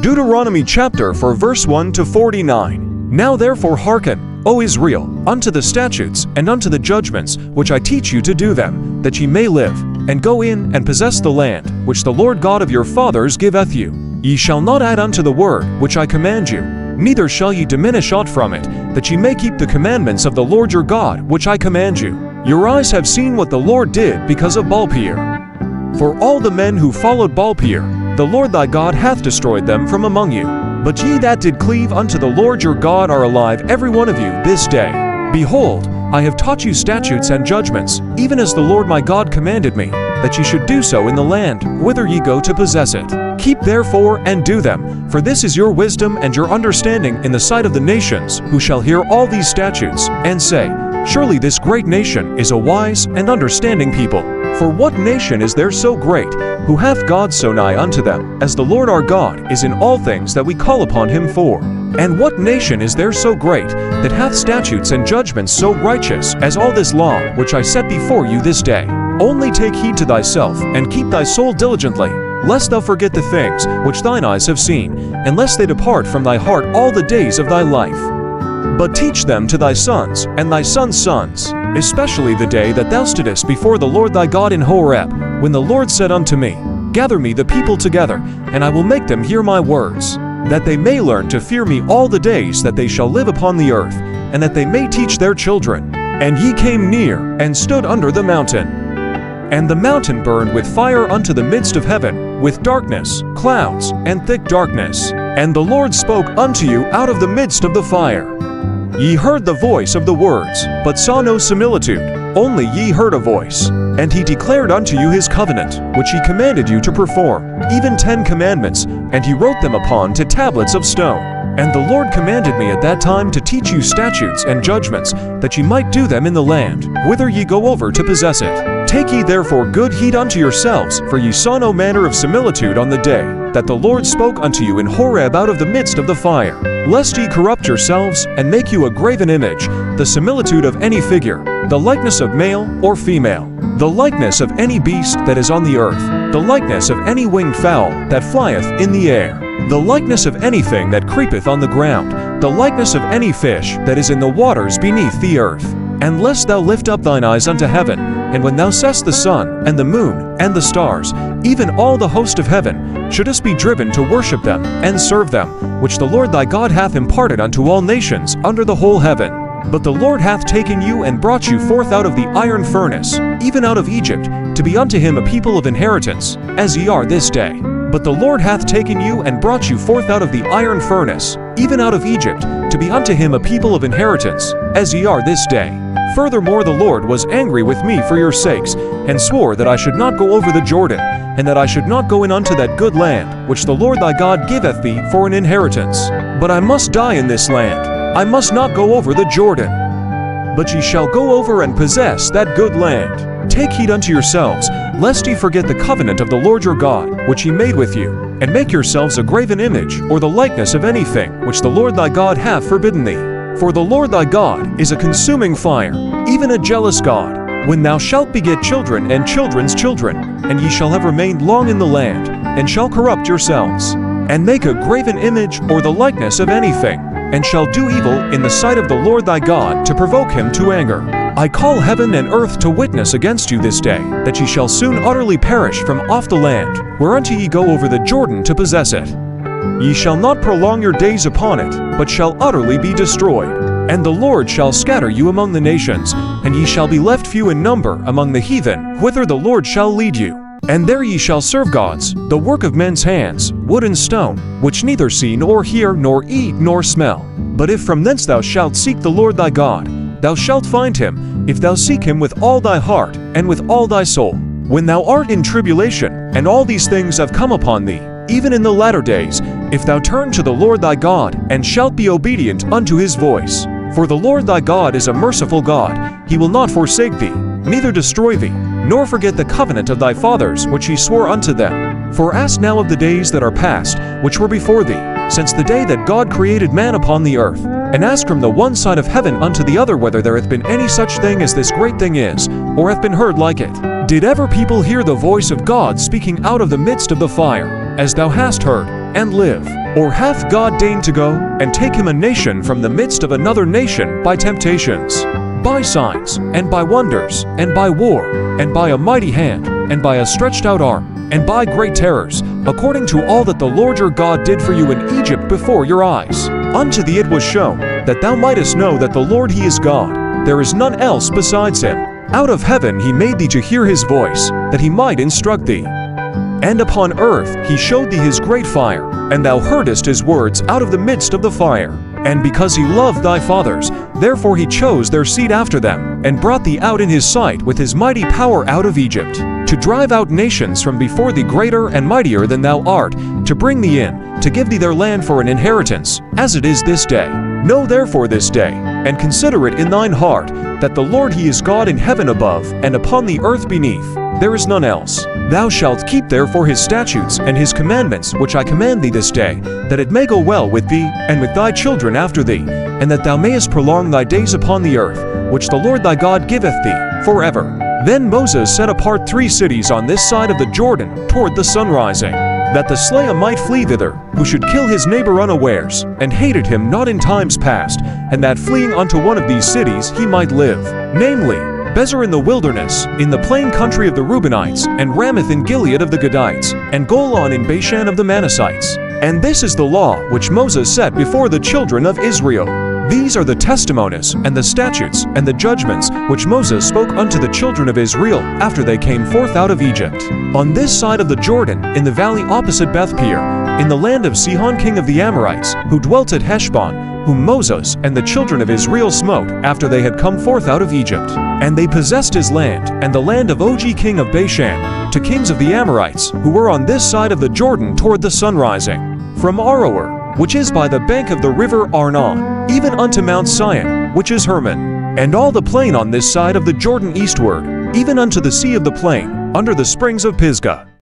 Deuteronomy Chapter 4 verse 1 to 49. Now therefore hearken, O Israel, unto the statutes and unto the judgments which I teach you to do them, that ye may live, and go in and possess the land, which the Lord God of your fathers giveth you. Ye shall not add unto the word which I command you, neither shall ye diminish aught from it, that ye may keep the commandments of the Lord your God, which I command you. Your eyes have seen what the Lord did because of Baal-peor. For all the men who followed Baal-peor, the Lord thy God hath destroyed them from among you. But ye that did cleave unto the Lord your God are alive every one of you this day. Behold, I have taught you statutes and judgments, even as the Lord my God commanded me, that ye should do so in the land, whither ye go to possess it. Keep therefore and do them, for this is your wisdom and your understanding in the sight of the nations, who shall hear all these statutes, and say, Surely this great nation is a wise and understanding people. For what nation is there so great, who hath God so nigh unto them, as the Lord our God is in all things that we call upon him for? And what nation is there so great, that hath statutes and judgments so righteous as all this law which I set before you this day? Only take heed to thyself, and keep thy soul diligently, lest thou forget the things which thine eyes have seen, and lest they depart from thy heart all the days of thy life. But teach them to thy sons, and thy sons' sons, especially the day that thou stoodest before the Lord thy God in Horeb, when the Lord said unto me, Gather me the people together, and I will make them hear my words, that they may learn to fear me all the days that they shall live upon the earth, and that they may teach their children. And ye came near, and stood under the mountain. And the mountain burned with fire unto the midst of heaven, with darkness, clouds, and thick darkness. And the Lord spoke unto you out of the midst of the fire. Ye heard the voice of the words, but saw no similitude, only ye heard a voice. And he declared unto you his covenant, which he commanded you to perform, even 10 commandments, and he wrote them upon to tablets of stone. And the Lord commanded me at that time to teach you statutes and judgments, that ye might do them in the land, whither ye go over to possess it. Take ye therefore good heed unto yourselves, for ye saw no manner of similitude on the day that the Lord spoke unto you in Horeb out of the midst of the fire, lest ye corrupt yourselves, and make you a graven image, the similitude of any figure, the likeness of male or female, the likeness of any beast that is on the earth, the likeness of any winged fowl that flieth in the air, the likeness of anything that creepeth on the ground, the likeness of any fish that is in the waters beneath the earth. And lest thou lift up thine eyes unto heaven, and when thou seest the sun, and the moon, and the stars, even all the host of heaven, shouldest be driven to worship them, and serve them, which the Lord thy God hath imparted unto all nations under the whole heaven. But the Lord hath taken you and brought you forth out of the iron furnace, even out of Egypt, to be unto him a people of inheritance, as ye are this day. But the Lord hath taken you and brought you forth out of the iron furnace, even out of Egypt, to be unto him a people of inheritance, as ye are this day. Furthermore the Lord was angry with me for your sakes, and swore that I should not go over the Jordan, and that I should not go in unto that good land, which the Lord thy God giveth thee for an inheritance. But I must die in this land. I must not go over the Jordan. But ye shall go over and possess that good land. Take heed unto yourselves, lest ye forget the covenant of the Lord your God, which he made with you, and make yourselves a graven image, or the likeness of anything, which the Lord thy God hath forbidden thee. For the Lord thy God is a consuming fire, even a jealous God. When thou shalt beget children and children's children, and ye shall have remained long in the land, and shall corrupt yourselves, and make a graven image or the likeness of anything, and shall do evil in the sight of the Lord thy God to provoke him to anger, I call heaven and earth to witness against you this day, that ye shall soon utterly perish from off the land, whereunto ye go over the Jordan to possess it. Ye shall not prolong your days upon it, but shall utterly be destroyed. And the Lord shall scatter you among the nations, and ye shall be left few in number among the heathen, whither the Lord shall lead you. And there ye shall serve gods, the work of men's hands, wood and stone, which neither see nor hear nor eat nor smell. But if from thence thou shalt seek the Lord thy God, thou shalt find him, if thou seek him with all thy heart, and with all thy soul. When thou art in tribulation, and all these things have come upon thee, even in the latter days, if thou turn to the Lord thy God, and shalt be obedient unto his voice. For the Lord thy God is a merciful God, he will not forsake thee, neither destroy thee, nor forget the covenant of thy fathers which he swore unto them. For ask now of the days that are past, which were before thee, since the day that God created man upon the earth, and ask from the one side of heaven unto the other whether there hath been any such thing as this great thing is, or hath been heard like it. Did ever people hear the voice of God speaking out of the midst of the fire, as thou hast heard, and live? Or hath God deigned to go and take him a nation from the midst of another nation by temptations, by signs, and by wonders, and by war, and by a mighty hand, and by a stretched out arm, and by great terrors, according to all that the Lord your God did for you in Egypt before your eyes? Unto thee it was shown, that thou mightest know that the Lord he is God, there is none else besides him. Out of heaven he made thee to hear his voice, that he might instruct thee. And upon earth he showed thee his great fire, and thou heardest his words out of the midst of the fire. And because he loved thy fathers, therefore he chose their seed after them, and brought thee out in his sight with his mighty power out of Egypt, to drive out nations from before thee greater and mightier than thou art, to bring thee in, to give thee their land for an inheritance, as it is this day. Know therefore this day, and consider it in thine heart, that the Lord he is God in heaven above, and upon the earth beneath. There is none else. Thou shalt keep therefore his statutes and his commandments which I command thee this day, that it may go well with thee, and with thy children after thee, and that thou mayest prolong thy days upon the earth, which the Lord thy God giveth thee, forever. Then Moses set apart 3 cities on this side of the Jordan, toward the sun rising, that the slayer might flee thither, who should kill his neighbor unawares, and hated him not in times past, and that fleeing unto one of these cities he might live, namely, Bezer in the wilderness, in the plain country of the Reubenites, and Ramoth in Gilead of the Gadites, and Golan in Bashan of the Manassites. And this is the law which Moses set before the children of Israel. These are the testimonies, and the statutes, and the judgments, which Moses spoke unto the children of Israel after they came forth out of Egypt. On this side of the Jordan, in the valley opposite Beth-peor, in the land of Sihon king of the Amorites, who dwelt at Heshbon, whom Moses and the children of Israel smote after they had come forth out of Egypt. And they possessed his land, and the land of Og king of Bashan, to kings of the Amorites, who were on this side of the Jordan toward the sun rising, from Aroer, which is by the bank of the river Arnon, even unto Mount Sion, which is Hermon, and all the plain on this side of the Jordan eastward, even unto the sea of the plain, under the springs of Pisgah.